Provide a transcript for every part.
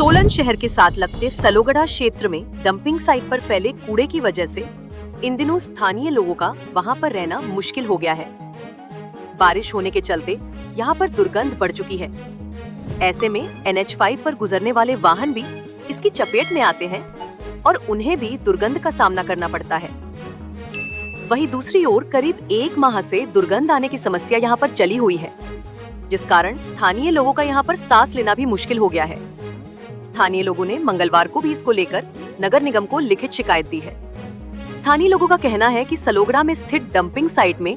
सोलन शहर के साथ लगते सलोगड़ा क्षेत्र में डंपिंग साइट पर फैले कूड़े की वजह से इन दिनों स्थानीय लोगों का वहां पर रहना मुश्किल हो गया है। बारिश होने के चलते यहां पर दुर्गंध बढ़ चुकी है। ऐसे में NH5 पर गुजरने वाले वाहन भी इसकी चपेट में आते हैं और उन्हें भी दुर्गंध का सामना करना पड़ता है। वहीं दूसरी ओर करीब 1 माह से दुर्गंध आने की समस्या यहाँ पर चली हुई है, जिस कारण स्थानीय लोगों का यहाँ पर सांस लेना भी मुश्किल हो गया है। स्थानीय लोगों ने मंगलवार को भी इसको लेकर नगर निगम को लिखित शिकायत दी है। स्थानीय लोगों का कहना है कि सलोगड़ा में स्थित डंपिंग साइट में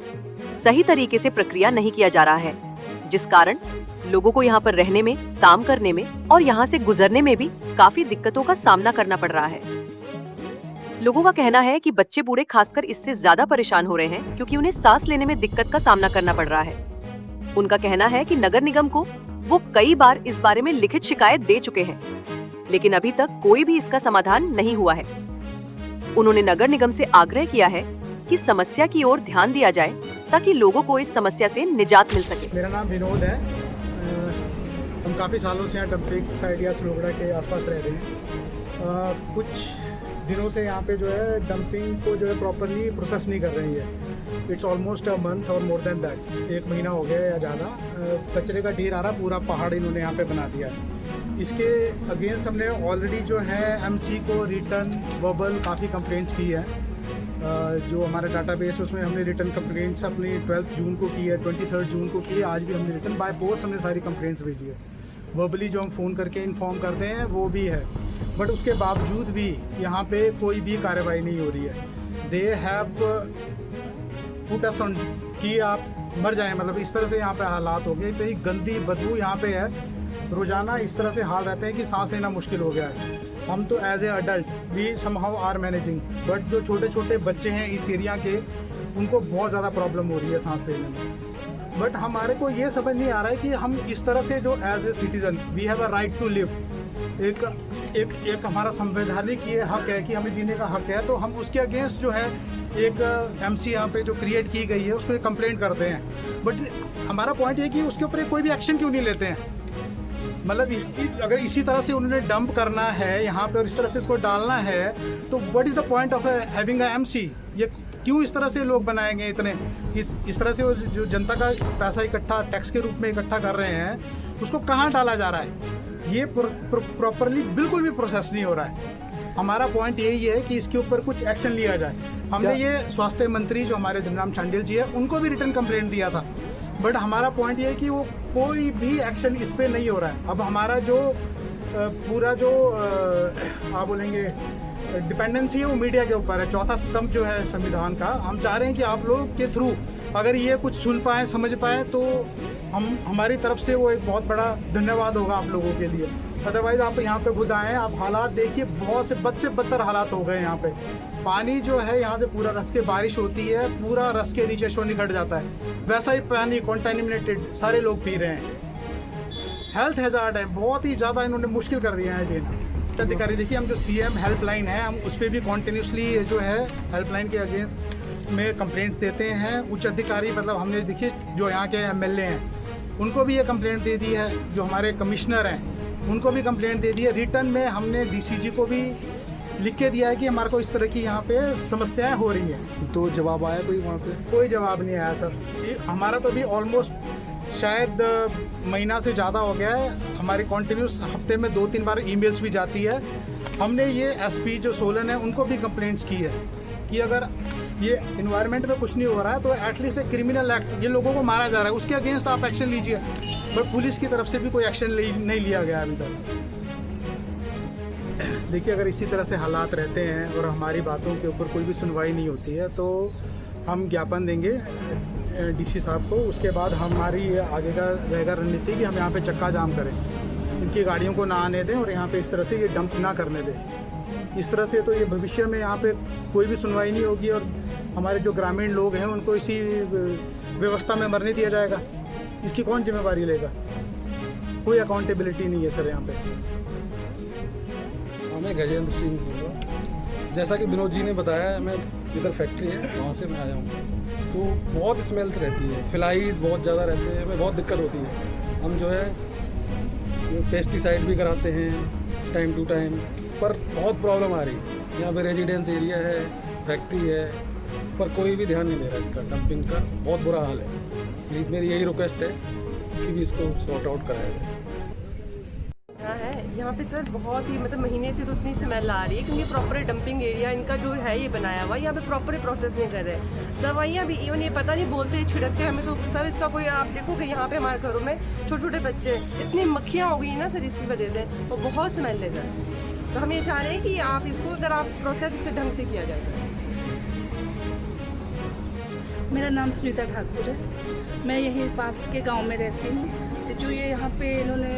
सही तरीके से प्रक्रिया नहीं किया जा रहा है, जिस कारण लोगों को यहाँ पर रहने में, काम करने में और यहाँ से गुजरने में भी काफी दिक्कतों का सामना करना पड़ रहा है। लोगों का कहना है कि बच्चे बूढ़े खासकर इससे ज्यादा परेशान हो रहे हैं, क्योंकि उन्हें सांस लेने में दिक्कत का सामना करना पड़ रहा है। उनका कहना है कि नगर निगम को वो कई बार इस बारे में लिखित शिकायत दे चुके हैं, लेकिन अभी तक कोई भी इसका समाधान नहीं हुआ है। उन्होंने नगर निगम से आग्रह किया है कि समस्या की ओर ध्यान दिया जाए ताकि लोगों को इस समस्या से निजात मिल सके। मेरा नाम विनोद है। हम काफ़ी सालों से यहाँ डंपिंग साइट या सलोगड़ा के आसपास रह रहे हैं। कुछ दिनों से यहाँ पे जो है डंपिंग को जो है प्रॉपरली प्रोसेस नहीं कर रही है। इट्स ऑलमोस्ट अ मंथ और मोर देन दैट, 1 महीना हो गया या ज़्यादा। कचरे का ढेर आ रहा, पूरा पहाड़ इन्होंने यहाँ पे बना दिया है। इसके अगेंस्ट हमने ऑलरेडी जो है MC को रिटर्न वर्बल काफ़ी कंप्लेंट्स की है। जो हमारा डाटाबेस उसमें हमने रिटर्न कंप्लेंट्स अपनी 12 जून को की है, 23 जून को की है। आज भी हमने रिटर्न बाय पोस्ट हमने सारी कंप्लेंट्स भेजी है। वर्बली जो हम फ़ोन करके इन्फॉर्म करते हैं वो भी है, बट उसके बावजूद भी यहाँ पे कोई भी कार्रवाई नहीं हो रही है। They have put us on कि आप मर जाएं, मतलब इस तरह से यहाँ पे हालात हो गए। इतनी गंदी बदबू यहाँ पे है, रोज़ाना इस तरह से हाल रहते हैं कि सांस लेना मुश्किल हो गया है। हम तो as a adult we somehow are managing, but जो छोटे छोटे बच्चे हैं इस एरिया के, उनको बहुत ज़्यादा प्रॉब्लम हो रही है सांस लेने में। बट हमारे को ये समझ नहीं आ रहा है कि हम इस तरह से जो as a citizen we have a right to live, एक हमारा संवैधानिक ये हक है कि हमें जीने का हक है, तो हम उसके अगेंस्ट जो है एक MC यहाँ पे जो क्रिएट की गई है उसको कंप्लेंट करते हैं। बट हमारा पॉइंट ये कि उसके ऊपर कोई भी एक्शन क्यों नहीं लेते हैं। मतलब अगर इसी तरह से उन्होंने डंप करना है यहाँ पे और इस तरह से इसको डालना है, तो what is the point of having a MC? ये क्यों इस तरह से लोग बनाएंगे इतने? इस तरह से जो जनता का पैसा इकट्ठा टैक्स के रूप में इकट्ठा कर रहे हैं, उसको कहाँ डाला जा रहा है? ये प्रॉपरली बिल्कुल भी प्रोसेस नहीं हो रहा है। हमारा पॉइंट यही है कि इसके ऊपर कुछ एक्शन लिया जाए। हमने ये स्वास्थ्य मंत्री जो हमारे धनराम शांडिल जी है उनको भी रिटर्न कंप्लेंट दिया था, बट हमारा पॉइंट ये है कि वो कोई भी एक्शन इस पर नहीं हो रहा है। अब हमारा जो पूरा जो आप बोलेंगे डिपेंडेंसी है वो मीडिया के ऊपर है। चौथा स्तंभ जो है संविधान का, हम चाह रहे हैं कि आप लोग के थ्रू अगर ये कुछ सुन पाए, समझ पाए, तो हमारी तरफ से वो एक बहुत बड़ा धन्यवाद होगा आप लोगों के लिए। अदरवाइज़ आप यहाँ पे खुद आएँ, आप हालात देखिए, बहुत से बद से बदतर हालात हो गए यहाँ पे। पानी जो है यहाँ से पूरा रस के बारिश होती है, पूरा रस के नीचे शो निकट जाता है, वैसा ही पानी कॉन्टेमिनेटेड सारे लोग पी रहे हैं। हेल्थ हैजार्ड है, बहुत ही ज़्यादा इन्होंने मुश्किल कर दिया है जीना। अधिकारी देखिए, हम जो CM हेल्पलाइन है, हम उस पर भी कॉन्टीन्यूसली जो है हेल्पलाइन के अगेंस्ट में कंप्लेंट्स देते हैं। उच्च अधिकारी, मतलब हमने देखिए जो यहाँ के MLA हैं उनको भी ये कंप्लेंट दे दी है, जो हमारे कमिश्नर हैं उनको भी कंप्लेंट दे दी है। रिटर्न में हमने DCG को भी लिख के दिया है कि हमारे को इस तरह की यहाँ पे समस्याएं हो रही हैं। तो जवाब आया कोई वहाँ से? कोई जवाब नहीं आया सर। हमारा तो भी ऑलमोस्ट शायद महीना से ज़्यादा हो गया है। हमारी कॉन्टीन्यूस हफ्ते में 2-3 बार ईमेल्स भी जाती है। हमने ये SP जो सोलन है उनको भी कंप्लेंट्स की है कि अगर ये इन्वायरमेंट में कुछ नहीं हो रहा है तो एटलीस्ट एक क्रिमिनल एक्ट, ये लोगों को मारा जा रहा है, उसके अगेंस्ट आप एक्शन लीजिए। बट पुलिस की तरफ से भी कोई एक्शन नहीं लिया गया अभी तक। देखिए, अगर इसी तरह से हालात रहते हैं और हमारी बातों के ऊपर कोई भी सुनवाई नहीं होती है, तो हम ज्ञापन देंगे DC साहब को। उसके बाद हमारी आगे का रहेगा रणनीति कि हम यहाँ पे चक्का जाम करें, इनकी गाड़ियों को ना आने दें और यहाँ पे इस तरह से ये डंप ना करने दें। इस तरह से तो ये भविष्य में यहाँ पे कोई भी सुनवाई नहीं होगी और हमारे जो ग्रामीण लोग हैं उनको इसी व्यवस्था में मरने दिया जाएगा। इसकी कौन जिम्मेवारी लेगा? कोई अकाउंटेबिलिटी नहीं है सर यहाँ पे। मैं गजेंद्र सिंह बोल, जैसा कि विनोद जी ने बताया, मैं इधर फैक्ट्री है वहाँ से मैं आया हूँ, तो बहुत स्मेल्स रहती है, फ्लाइज बहुत ज़्यादा रहते हैं, हमें बहुत दिक्कत होती है। हम जो है पेस्टिसाइड भी कराते हैं टाइम टू टाइम, पर बहुत प्रॉब्लम आ रही है। यहाँ पे रेजिडेंस एरिया है, फैक्ट्री है, पर कोई भी ध्यान नहीं दे रहा इसका, डंपिंग का बहुत बुरा हाल है। प्लीज़ मेरी यही रिक्वेस्ट है कि भी इसको सॉर्ट आउट कराया जाए। है यहाँ पे सर बहुत ही मतलब महीने से तो इतनी स्मेल आ रही है क्योंकि प्रॉपर डंपिंग एरिया इनका जो है ये बनाया हुआ है, यहाँ पे प्रॉपर प्रोसेस नहीं कर रहे। दवाइयाँ भी इवन ये पता नहीं बोलते छिड़कते हमें तो सर इसका कोई, आप देखोगे यहाँ पे हमारे घरों में छोटे छोटे बच्चे, इतनी मक्खियाँ हो गई ना सर इसी वजह से, और बहुत स्मेल है सर। तो हम ये चाह रहे हैं कि आप इसको अगर आप प्रोसेस इसे ढंग से किया जाए। मेरा नाम सुनीता ठाकुर है, मैं यहीं पास के गांव में रहती हूँ। जो ये यहाँ पे इन्होंने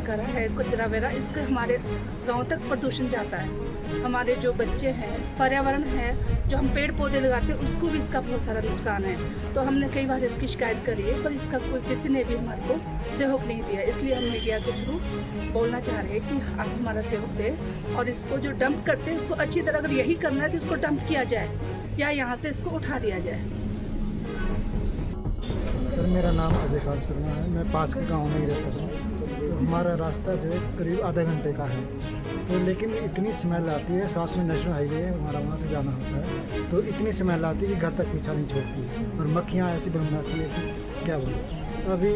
करा है कचरा वगैरह, इसके हमारे गांव तक प्रदूषण जाता है। हमारे जो बच्चे हैं, पर्यावरण है, जो हम पेड़ पौधे लगाते हैं उसको भी इसका बहुत सारा नुकसान है। तो हमने कई बार इसकी शिकायत करी है, पर इसका कोई किसी ने भी हमारे को सहयोग नहीं दिया। इसलिए हम मीडिया के थ्रू बोलना चाह रहे हैं कि आप हमारा सहयोग दें और इसको जो डंप करते हैं इसको अच्छी तरह, अगर यही करना है तो इसको डंप किया जाए या यहाँ से इसको उठा दिया जाए। सर मेरा नाम अजय खान शर्मा है, मैं पास के गांव में ही रहता हूँ। तो हमारा रास्ता जो है करीब आधे घंटे का है, तो लेकिन इतनी स्मेल आती है, साथ में नेशनल हाईवे है, हमारा वहाँ से जाना होता है, तो इतनी स्मेल आती है कि घर तक पीछा नहीं छोड़ती और मक्खियाँ ऐसी बनवाती है कि क्या बोलूँ। अभी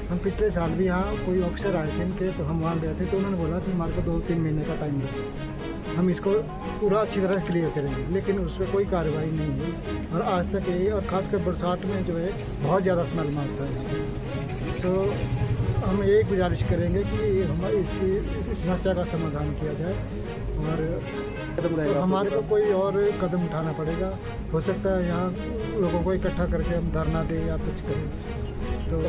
हम पिछले साल भी यहाँ कोई ऑफिसर आए थे इनके, तो हम वहाँ गए थे, तो उन्होंने बोला कि हमारे को 2-3 महीने का टाइम दो, हम इसको पूरा अच्छी तरह क्लियर करेंगे, लेकिन उस पर कोई कार्रवाई नहीं हुई और आज तक यही, और ख़ासकर बरसात में जो है बहुत ज़्यादा स्मेल मारता है। तो हम यही गुजारिश करेंगे कि हमारी इसकी समस्या का समाधान किया जाए और तो हमारे को कोई और कदम उठाना पड़ेगा। हो सकता है यहाँ लोगों को इकट्ठा करके हम धरना दें या कुछ करें, तो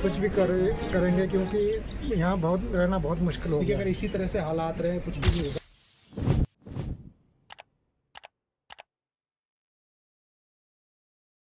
कुछ भी करेंगे, क्योंकि यहाँ बहुत रहना बहुत मुश्किल हो गया। अगर इसी तरह से हालात रहे कुछ भी नहीं होगा।